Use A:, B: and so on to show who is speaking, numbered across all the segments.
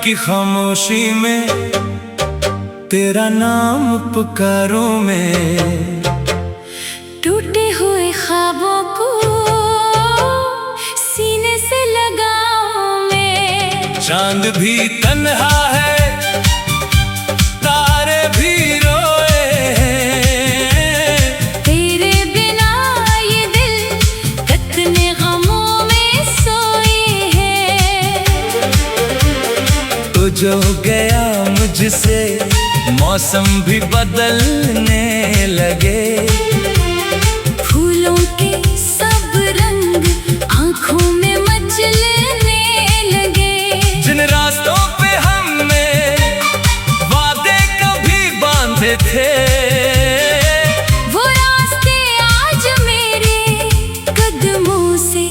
A: की खामोशी में तेरा नाम पुकारूं मैं।
B: टूटे हुए ख्वाबों को सीने से लगाऊं मैं।
A: चांद भी तन्हा है, तारे भी रोए हैं।
B: तेरे बिना ये दिल कितने गमों में सोए हैं।
A: तो जो गया मुझसे मौसम भी बदलने लगे।
B: फूलों के सब रंग आंखों में मचलने लगे।
A: जिन रास्तों पे हमने वादे कभी बांधे थे,
B: वो रास्ते आज मेरे कदमों से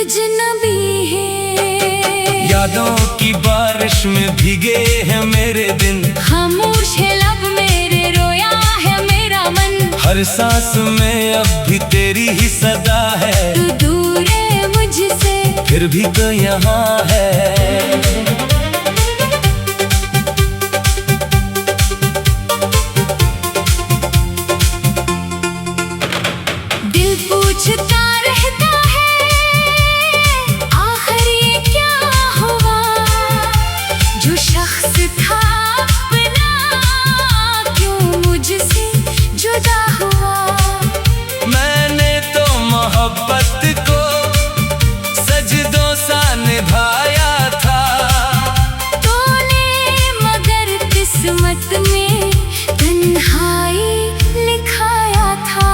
B: अजनबी हैं।
A: यादों की बारिश में भीगे हैं मेरे दिन।
B: खामोश है लब मेरे, रोया है मेरा मन।
A: हर सांस में अब भी तेरी ही सदा है।
B: तू दूर है मुझसे
A: फिर भी तो यहाँ है।
B: दिल पूछता रहता है आखिर ये क्या हुआ। जो शख्स था अपना क्यों मुझसे जुदा हुआ। मैंने
A: तो मोहब्बत को सजदों सा निभाया था।
B: तूने मगर किस्मत में तन्हाई लिखाया था।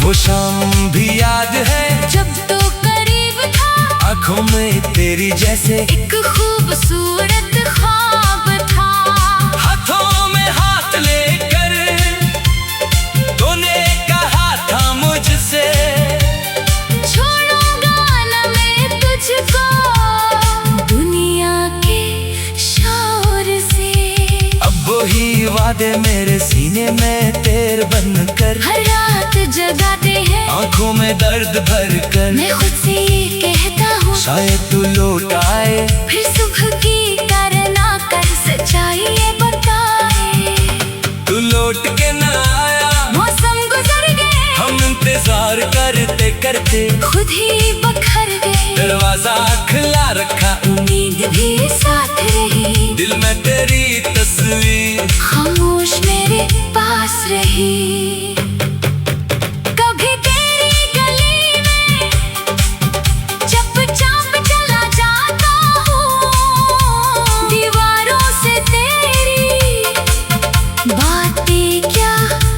A: वो शाम भी याद है
B: जब तो करीब था,
A: आंखों में तेरी जैसे
B: एक खूबसूरत ख्वाब था।
A: हाथों में हाथ लेकर तूने कहा था मुझसे,
B: छोड़ूंगा न मैं तुझको दुनिया के शोर से।
A: अब वही वादे मेरे सीने में तेर बनकर
B: हर रात जगाते हैं
A: आंखों में दर्द भर कर।
B: मैं खुद से ये कहता हूँ
A: शायद तू लौट आए,
B: फिर सुबह की करना कर सच्चाई ये बताए।
A: तू लौट के न आया,
B: मौसम गुजर गए,
A: हम इंतजार करते करते
B: खुद ही बखर गए।
A: दरवाजा खुला रखा,
B: उम्मीद भी साथ रही,
A: दिल में तेरी तस्वीर
B: खामोश मेरे पास रही। कभी तेरी गली में चुपचाप चला जाता हूँ, दीवारों से तेरी बातें क्या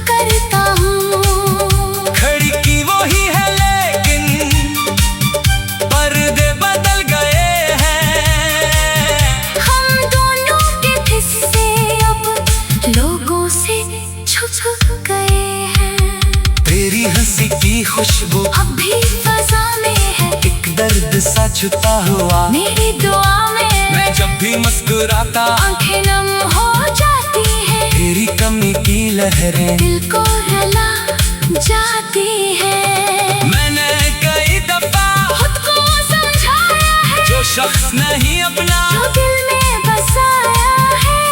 B: करता हूँ।
A: खिड़की वही है लेकिन पर्दे बदल गए हैं।
B: हम दोनों के किस्से अब लोगों से छुप गए हैं।
A: तेरी हंसी की खुशबू
B: अब भी फजा में है,
A: एक दर्द सा छुपा हुआ
B: मेरी दुआ में।
A: मैं जब भी मुस्कुराता
B: आंखें नम हो जाती है,
A: तेरी कमी की लहरें
B: दिल को रुला जाती है।
A: मैंने कई दफा
B: खुद को समझाया है,
A: जो शख्स नहीं अपना
B: जो दिल में बसाया है।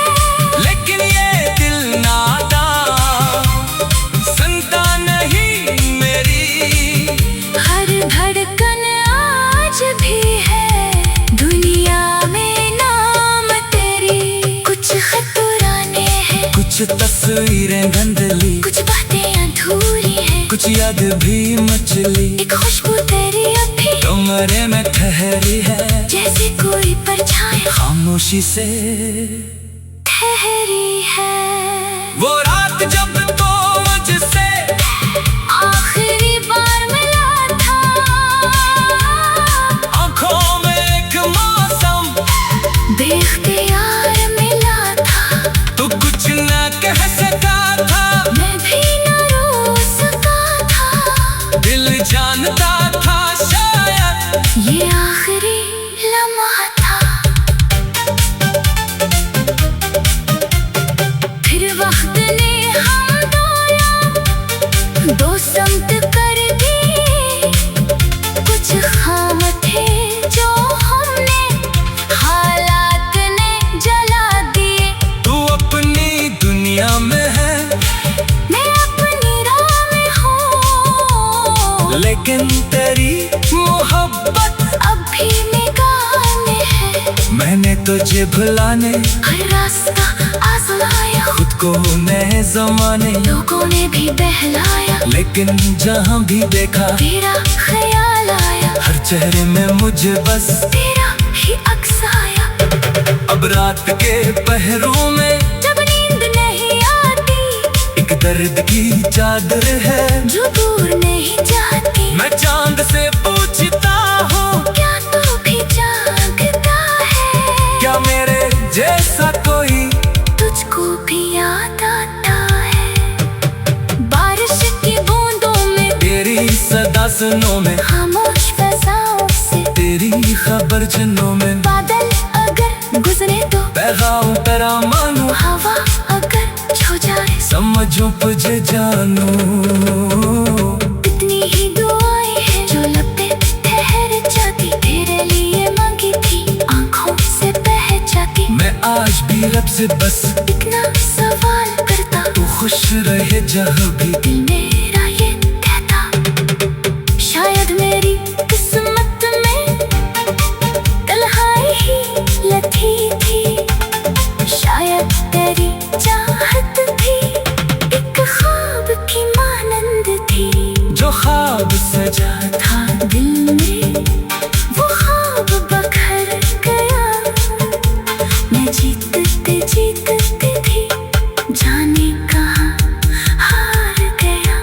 A: लेकिन ये दिल नादान सुनता नहीं मेरी।
B: हर धड़कन आज भी है दुनिया में नाम तेरी। कुछ खत पुराने हैं,
A: कुछ तस्वीरें धुंधली,
B: कुछ बातें अधूरी हैं,
A: कुछ याद भी मचली।
B: एक खुशबू तेरी अभी
A: कमरे में ठहरी है,
B: जैसे कोई परछाई
A: खामोशी से
B: ठहरी है।
A: वो रात जब तो मुझसे
B: आखिरी बार मिला था,
A: आंखों में एक मौसम
B: बेख्तियार मिला था।
A: तू कुछ न कह सका था,
B: मैं भी न रो सका था।
A: दिल जानता था शायद
B: ये आखिरी लम्हा था। फिर वक्त ने हम
A: लेकिन तेरी मोहब्बत
B: अब भी निगाह में है।
A: मैंने तुझे भुलाने
B: हर रास्ता आजमाया,
A: खुद को नए जमाने
B: लोगों ने भी बहलाया,
A: लेकिन जहाँ भी देखा
B: तेरा ख्याल आया।
A: हर चेहरे में मुझे बस
B: तेरा ही अक्स आया।
A: अब रात के पहरों में
B: जब नींद नहीं आती,
A: एक दर्द की चादर है
B: जो दूर नहीं जाती।
A: मैं चांद से पूछता हूँ,
B: क्या तू भी जागता है?
A: क्या मेरे जैसा कोई
B: तुझको भी याद आता है? बारिश की बूंदों में,
A: तेरी सदा सुनों में,
B: खामोश फज़ाओं से
A: तेरी खबर जिन्नों में।
B: बादल अगर गुजरे तो
A: पैगाम तेरा मानू,
B: हवा अगर छो जाए
A: समझो तुझे जानू।
B: इतनी ही दुआएं हैं जो लब पे ठहर जाती, तेरे लिए मांगी थी आंखों से बह जाती।
A: मैं आज भी रब से बस
B: इतना सवाल करता,
A: तू खुश रहे जहाँ भी।
B: दिल मेरा ये कहता, शायद मेरी किस्मत में तन्हाई ही लथी थी। शायद तेरी चाहत भी एक ख्वाब की मानंद थी।
A: जो ख्वाब सजा था
B: दिल में वो ख्वाब बखर गया। मैं जीतते जीतते थी, जाने कहाँ हार गया।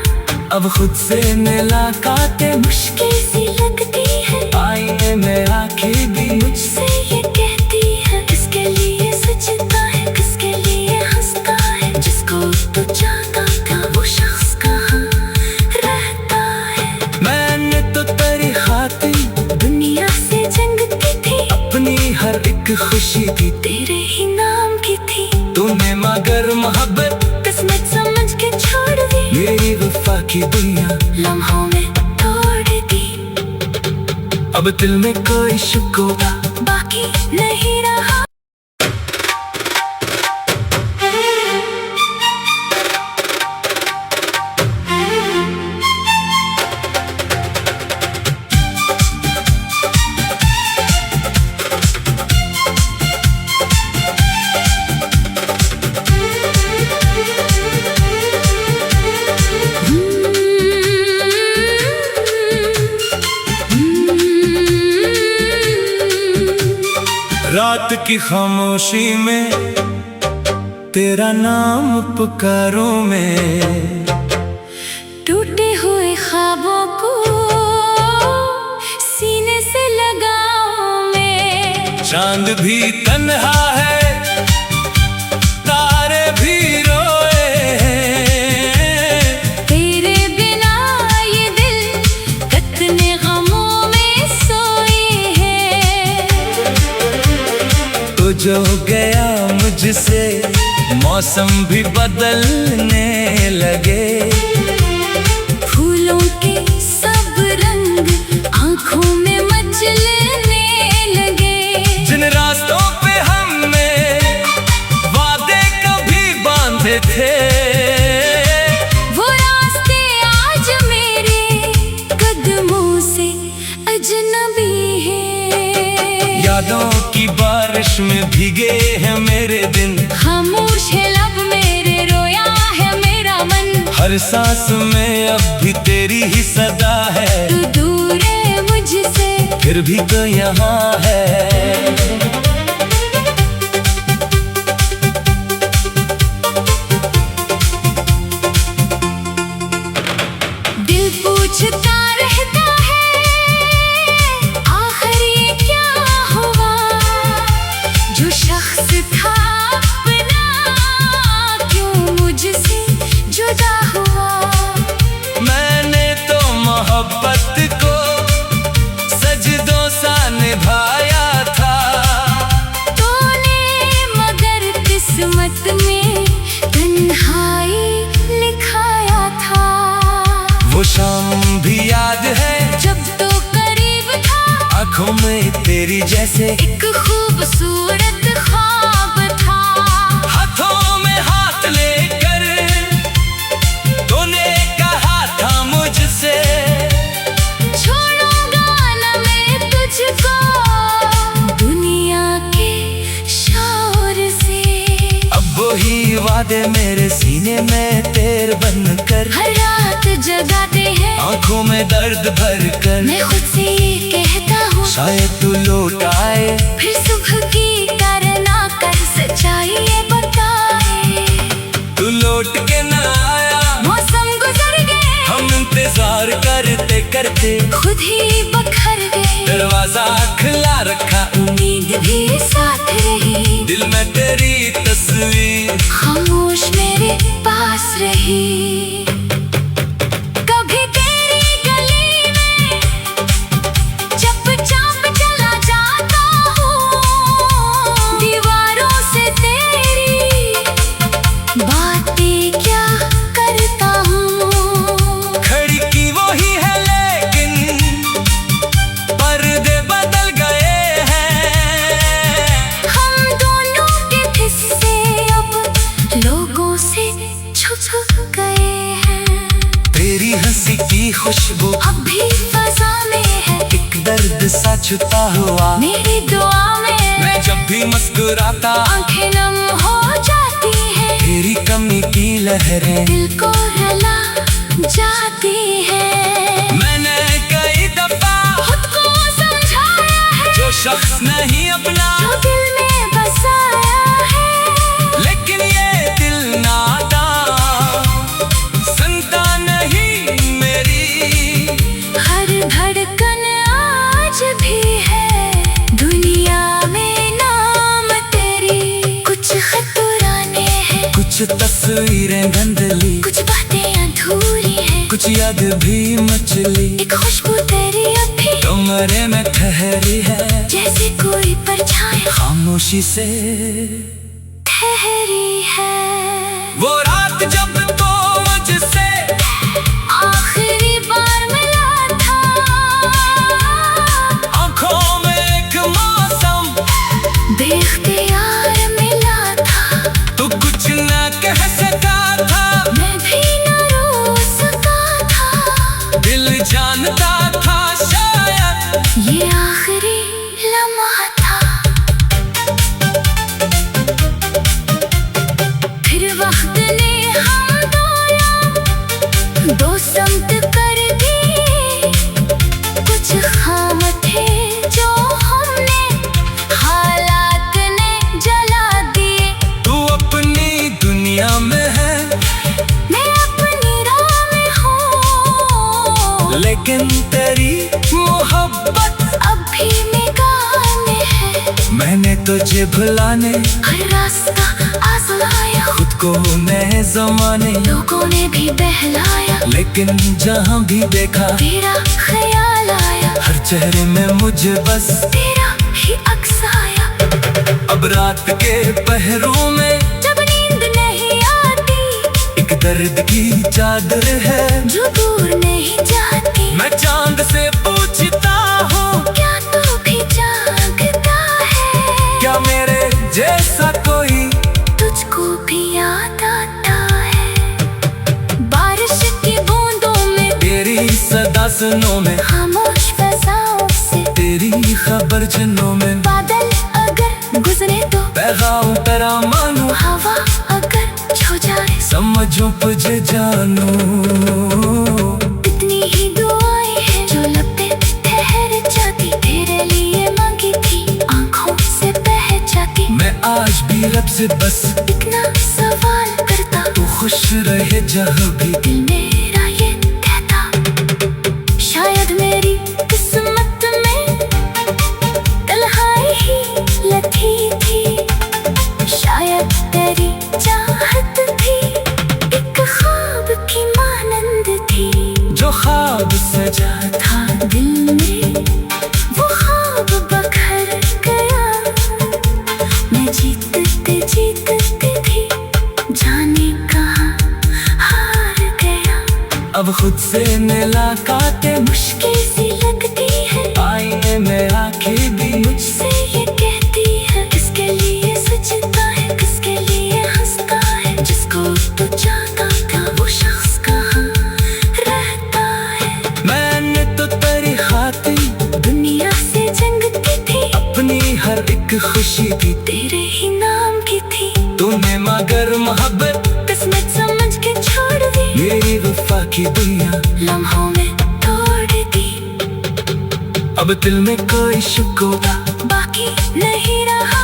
A: अब खुद से मुलाकातें
B: मुश्किल सी लगती है,
A: आईने में आंखें भी
B: मुझसे ये कहती है। किसके लिए सजता है, किसके लिए हंसता है? जिसको तू चाहता था वो शख्स कहाँ रहता है?
A: मैंने तो तेरी खातिर
B: दुनिया से जंग की थी,
A: अपनी हर एक खुशी दी।
B: तेरे ही नाम की थी।
A: तूने मगर मोहब्बत
B: किस्मत समझ के छोड़ दी,
A: मेरी वफा की दुनिया
B: लम्हों में तोड़ दी।
A: अब दिल में कोई शिकवा
B: बाकी नहीं रहा।
A: रात की खामोशी में तेरा नाम पुकारूं मैं।
B: टूटे हुए ख्वाबों को सीने से लगाऊं मैं।
A: चांद भी तन्हा है, तारे भी रोए हैं।
B: तेरे बिना ये दिल कितने गमों में सोए हैं।
A: तो जो गया मुझसे मौसम भी बदलने लगे।
B: फूलों के सब रंग आंखों में मचलने लगे।
A: जिन रास्तों पे हमने वादे कभी बांधे थे,
B: वो रास्ते आज मेरे कदमों से अजनबी हैं।
A: यादों की बारिश में भीगे हैं मेरे दिन।
B: खामोश है लब मेरे, रोया है मेरा मन।
A: हर सांस में अब भी तेरी ही सदा है।
B: तू दूर है मुझसे,
A: फिर भी तो यहाँ है।
B: दिल पूछता रहता है, आखिर ये क्या हुआ? जो शख्स था अपना, क्यों मुझसे जुदा हुआ?
A: मैंने तो मोहब्बत को सजदों सा निभाया था।
B: तूने मगर किस्मत में तन्हाई लिखाया था।
A: वो शाम भी याद है
B: जब तो करीब था,
A: आंखों में तेरी जैसे
B: एक खूबसूरत ख्वाब था।
A: हाथों में हाथ लेकर तूने कहा था मुझसे, वादे मेरे सीने में तेर बनकर
B: हर रात जगाते हैं
A: आंखों में दर्द भर कर।
B: मैं खुद से ये कहता हूँ
A: शायद तू लौट आए,
B: फिर सुबह की करना कर सच्चाई ये बताए।
A: तू लौट के न आया,
B: मौसम गुजर गए,
A: हम इंतजार करते करते
B: खुद ही बखर गए।
A: दरवाजा खुला रखा,
B: नींद भी साथ रही,
A: दिल में तेरी तस्वीर
B: खामोश मेरे पास रही। कभी तेरी गली में चुपचाप चला जाता हूँ, दीवारों से तेरी बातें क्या करता हूँ।
A: खिड़की वही है लेकिन पर्दे बदल गए हैं।
B: हम दोनों के किस्से अब लोगों से छुप गए हैं।
A: तेरी हंसी की खुशबू
B: अब भी फजा में है,
A: एक दर्द सा छुपा हुआ
B: मेरी दुआ में।
A: मैं जब भी मुस्कुराता
B: आंखें नम हो जाती है,
A: तेरी कमी की लहरें
B: दिल को रुला जाती है।
A: मैंने कई दफा
B: खुद को समझाया है,
A: जो शख्स नहीं अपना,
B: जो दिल में बसाया है।
A: लेकिन ये दिल नादा सुनता नहीं मेरी।
B: हर धड़कन आज भी है दुनिया में नाम तेरी। कुछ खत पुराने हैं,
A: कुछ तस्वीरें धुंधली,
B: कुछ बातें अधूरी हैं,
A: कुछ याद भी मचली।
B: एक खुशबू तेरी अब भी
A: कमरे में ठहरी है,
B: जैसे कोई परछाई
A: खामोशी से
B: ठहरी है।
A: वो रात जब तो मुझसे
B: आखिरी बार मिला था,
A: आंखों में एक मौसम
B: बेख्तियार मिला था।
A: तू कुछ न कह सका था,
B: मैं भी न रो सका था,
A: दिल जानता था शायद
B: ये आखिरी लम्हा था। फिर वक्त ने हम दो समत कर दी, कुछ खाम थे जो हमने हालात ने जला दिए।
A: तू अपनी दुनिया में है,
B: मैं अपनी राह में हूँ,
A: लेकिन तेरी मोहब्बत
B: अब भी निगाह में है।
A: मैंने तुझे भुलाने
B: हर रास्ता आजमाया,
A: खुद को नए जमाने,
B: लोगों ने भी बहलाया,
A: लेकिन जहाँ भी देखा
B: तेरा ख्याल आया।
A: हर चेहरे में मुझे बस
B: तेरा ही अक्स आया।
A: अब रात के पहरों में
B: जब नींद नहीं आती,
A: एक दर्द की चादर है
B: जो दूर नहीं जाती।
A: मैं चांद से पूछता हूँ,
B: क्या तू भी जागता है?
A: क्या मेरे जैसा कोई
B: तुझको भी याद आता है? बारिश की बूंदों में,
A: तेरी सदा सुनों में,
B: खामोश फजाओं से,
A: तेरी खबर जिन्नों में।
B: बादल अगर गुजरे तो
A: पैगाम तेरा मानू,
B: हवा अगर छो जाए
A: समझो तुझे जानू।
B: इतनी ही दुआएं हैं जो लब पे ठहर जाती, तेरे लिए मांगी थी आंखों से बह जाती।
A: मैं आज भी रब से बस
B: इतना सवाल करता,
A: तू खुश रहे जहाँ भी।
B: दिल मेरा ये कहता, शायद मेरी किस्मत में तन्हाई ही लगी थी। शायद तेरी चाहत भी एक ख्वाब की मानंद थी।
A: जो ख्वाब सजा था
B: दिल में वो ख्वाब बखर गया। मैं जीतते जीतते भी जाने कहाँ हार गया।
A: अब खुद से मुलाकातें
B: मुश्किल सी लगती है,
A: आईने में आंखें भी
B: मुझसे ये कहती है, किसके लिए सजता है, किसके लिए हंसता है। जिसको तू चाहता था वो शख्स कहाँ रहता है।
A: मैंने तो तेरी खातिर
B: दुनिया से जंगती थी,
A: अपनी हर एक खुशी भी
B: तेरे ही नाम की थी।
A: तूने मगर मोहब्बत
B: किस्मत समझ के छोड़ दी,
A: मेरी वफा की दुनिया
B: लम्हों में तोड़ दी।
A: अब दिल में कोई शिकवा
B: बाकी नहीं रहा।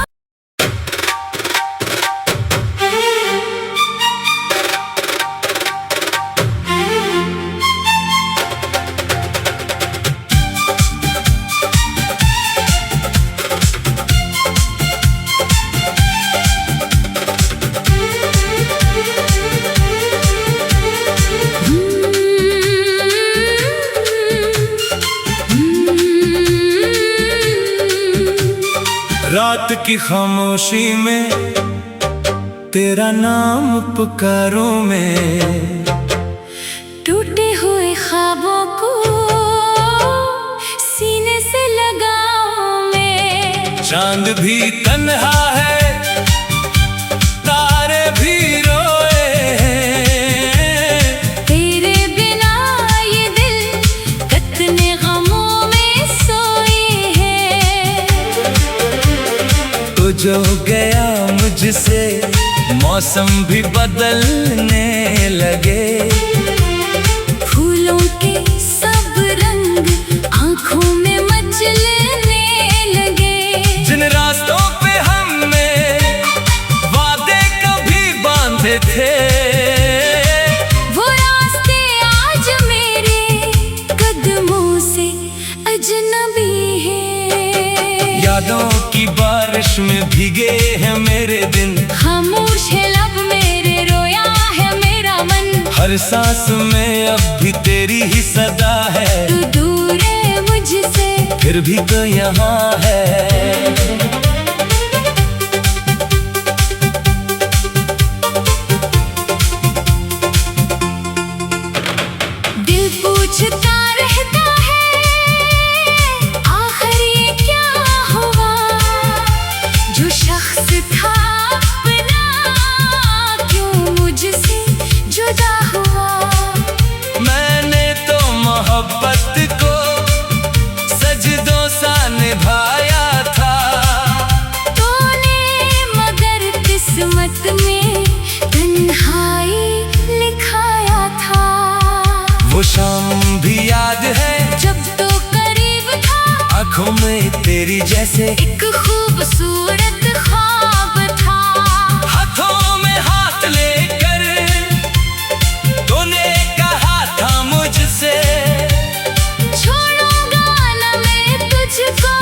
A: रात की खामोशी में तेरा नाम पुकारूं मैं,
B: टूटे हुए ख्वाबों को सीने से लगाऊं मैं।
A: चांद भी तन्हा है, तारे भी रोए हैं,
B: तेरे बिना ये दिल कितने गमों में सोए हैं।
A: तो जो गया मुझसे मौसम भी बदलने लगे,
B: फूलों के सब रंग आंखों में मचलने लगे।
A: जिन रास्तों पे हमने वादे कभी बांधे थे,
B: वो रास्ते आज मेरे कदमों से अजनबी हैं।
A: यादों की बारिश में भीगे हैं मेरे दिन,
B: खामोश है लब मेरे, रोया है मेरा मन।
A: हर सांस में अब भी तेरी ही सदा है,
B: तू दूर है मुझसे
A: फिर भी तो यहाँ है।
B: दिल पूछता रहता है आखिर ये क्या हुआ, जो शख्स था अपना क्यों मुझसे जुदा हुआ।
A: मैंने तो मोहब्बत को सजदों सा निभाया था,
B: तूने मगर किस्मत में तन्हाई लिखाया था।
A: वो शाम भी याद है
B: जब तो करीब था,
A: आंखों में तेरी जैसे
B: एक खूबसूरत ख्वाब था।
A: हाथों में हाथ लेकर तूने कहा था मुझसे,
B: छोड़ूंगा न मैं तुझको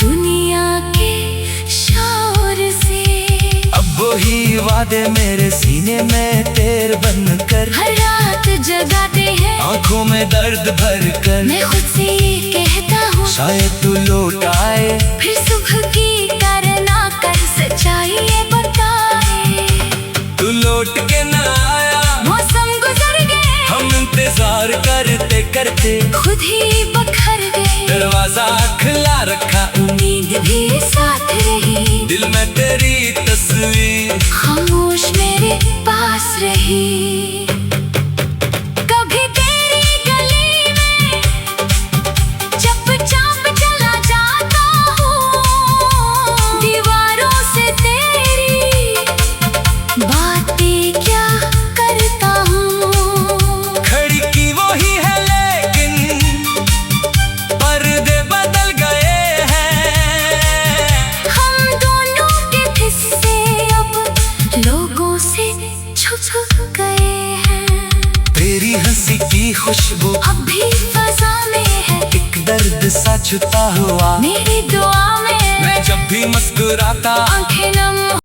B: दुनिया के शोर से।
A: अब वही वादे मेरे सीने में तेर बन कर,
B: हर रात जगाते हैं
A: आंखों में दर्द भर कर।
B: मैं खुद से ये कहता हूँ
A: शायद तू लौट आए,
B: फिर सुबह की करना कर सच्चाई ये बताए।
A: तू लौट के ना आया,
B: मौसम गुजर गए,
A: हम इंतजार करते करते
B: खुद ही बखर गए।
A: दरवाजा खुला रखा,
B: उम्मीद भी साथ रही,
A: दिल में तेरी तस्वीर
B: खामोश मेरे पास रही। कभी तेरी गली में चुपचाप चला जाता हूँ, दीवारों से तेरी बातें क्या करता हूँ।
A: खिड़की वही है लेकिन पर्दे बदल गए हैं,
B: हम दोनों के हिस्से अब लोगों से छुप गए हैं।
A: तेरी हंसी की खुशबू
B: अब भी फजा में है,
A: एक दर्द सा छुपा हुआ,
B: मेरी दुआ में
A: मैं जब भी मुस्कुराता
B: आंखें नम